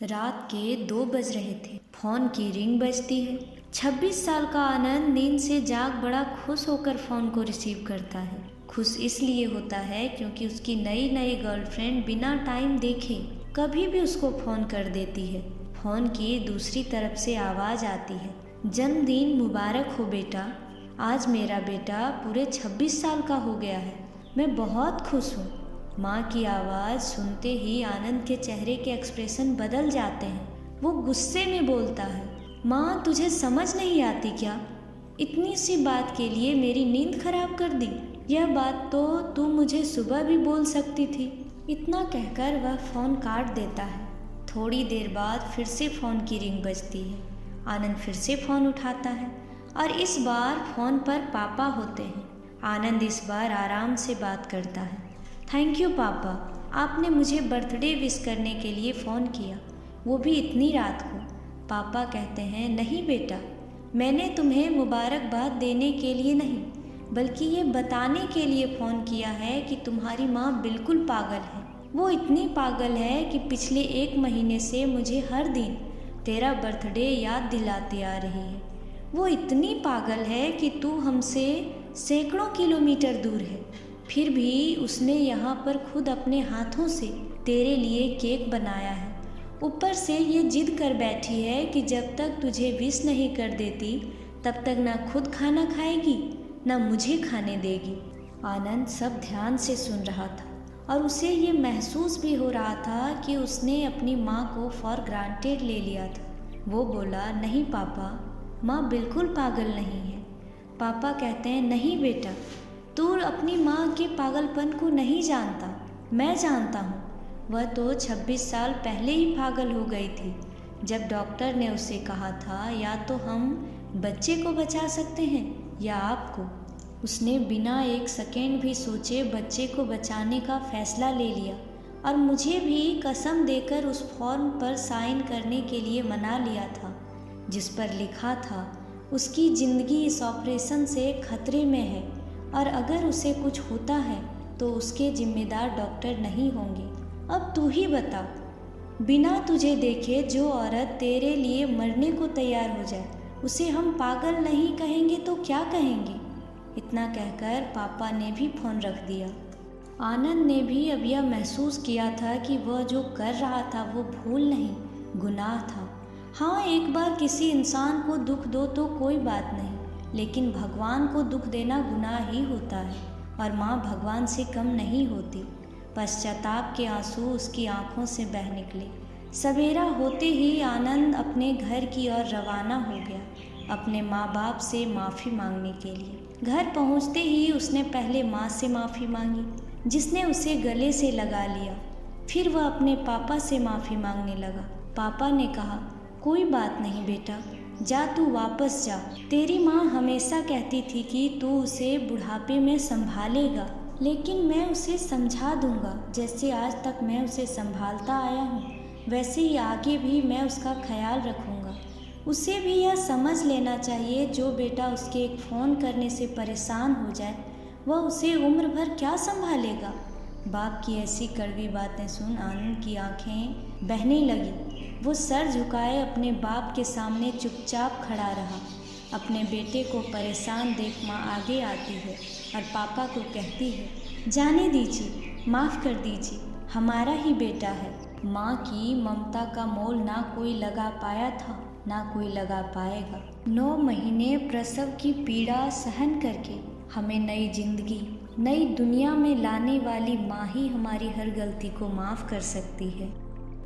रात के 2 बज रहे थे। फोन की रिंग बजती है। 26 साल का आनंद नींद से जाग बड़ा खुश होकर फोन को रिसीव करता है। खुश इसलिए होता है क्योंकि उसकी नई नई गर्लफ्रेंड बिना टाइम देखे कभी भी उसको फोन कर देती है। फोन की दूसरी तरफ से आवाज़ आती है, जन्मदिन मुबारक हो बेटा, आज मेरा बेटा पूरे 26 साल का हो गया है, मैं बहुत खुश हूँ। माँ की आवाज़ सुनते ही आनंद के चेहरे के एक्सप्रेशन बदल जाते हैं। वो गुस्से में बोलता है, माँ तुझे समझ नहीं आती क्या? इतनी सी बात के लिए मेरी नींद खराब कर दी। यह बात तो तू मुझे सुबह भी बोल सकती थी। इतना कहकर वह फ़ोन काट देता है। थोड़ी देर बाद फिर से फ़ोन की रिंग बजती है। आनंद फिर से फ़ोन उठाता है और इस बार फ़ोन पर पापा होते हैं। आनंद इस बार आराम से बात करता है। थैंक यू पापा, आपने मुझे बर्थडे विश करने के लिए फ़ोन किया, वो भी इतनी रात को। पापा कहते हैं, नहीं बेटा, मैंने तुम्हें मुबारकबाद देने के लिए नहीं बल्कि ये बताने के लिए फ़ोन किया है कि तुम्हारी माँ बिल्कुल पागल है। वो इतनी पागल है कि पिछले 1 महीने से मुझे हर दिन तेरा बर्थडे याद दिलाती आ रही है। वो इतनी पागल है कि तू हमसे सैकड़ों किलोमीटर दूर है, फिर भी उसने यहाँ पर खुद अपने हाथों से तेरे लिए केक बनाया है। ऊपर से ये जिद कर बैठी है कि जब तक तुझे विश नहीं कर देती तब तक ना खुद खाना खाएगी ना मुझे खाने देगी। आनंद सब ध्यान से सुन रहा था और उसे ये महसूस भी हो रहा था कि उसने अपनी माँ को फॉर ग्रांटेड ले लिया था। वो बोला, नहीं पापा, माँ बिल्कुल पागल नहीं है। पापा कहते हैं, नहीं बेटा, तू अपनी माँ के पागलपन को नहीं जानता, मैं जानता हूँ। वह तो 26 साल पहले ही पागल हो गई थी जब डॉक्टर ने उसे कहा था या तो हम बच्चे को बचा सकते हैं या आपको। उसने बिना 1 सेकेंड भी सोचे बच्चे को बचाने का फैसला ले लिया और मुझे भी कसम देकर उस फॉर्म पर साइन करने के लिए मना लिया था जिस पर लिखा था उसकी ज़िंदगी इस ऑपरेशन से खतरे में है और अगर उसे कुछ होता है तो उसके जिम्मेदार डॉक्टर नहीं होंगे। अब तू ही बता, बिना तुझे देखे जो औरत तेरे लिए मरने को तैयार हो जाए उसे हम पागल नहीं कहेंगे तो क्या कहेंगे? इतना कहकर पापा ने भी फ़ोन रख दिया। आनंद ने भी अब यह महसूस किया था कि वह जो कर रहा था वो भूल नहीं, गुनाह था। हाँ, एक बार किसी इंसान को दुख दो तो कोई बात नहीं, लेकिन भगवान को दुख देना गुनाह ही होता है और माँ भगवान से कम नहीं होती। पश्चाताप के आंसू उसकी आंखों से बह निकले। सवेरा होते ही आनंद अपने घर की ओर रवाना हो गया, अपने माँ बाप से माफ़ी मांगने के लिए। घर पहुँचते ही उसने पहले माँ से माफ़ी मांगी जिसने उसे गले से लगा लिया। फिर वह अपने पापा से माफ़ी मांगने लगा। पापा ने कहा, कोई बात नहीं बेटा, जा तू वापस जा। तेरी माँ हमेशा कहती थी कि तू उसे बुढ़ापे में संभालेगा, लेकिन मैं उसे समझा दूंगा। जैसे आज तक मैं उसे संभालता आया हूँ वैसे ही आगे भी मैं उसका ख्याल रखूँगा। उसे भी यह समझ लेना चाहिए जो बेटा उसके एक फ़ोन करने से परेशान हो जाए वह उसे उम्र भर क्या संभालेगा। बाप की ऐसी कड़वी बातें सुन आनंद की आंखें बहने लगी। वो सर झुकाए अपने बाप के सामने चुपचाप खड़ा रहा। अपने बेटे को परेशान देख माँ आगे आती है और पापा को कहती है, जाने दीजिए, माफ़ कर दीजिए, हमारा ही बेटा है। माँ की ममता का मोल ना कोई लगा पाया था ना कोई लगा पाएगा। 9 महीने प्रसव की पीड़ा सहन करके हमें नई जिंदगी नई दुनिया में लाने वाली माँ ही हमारी हर गलती को माफ़ कर सकती है।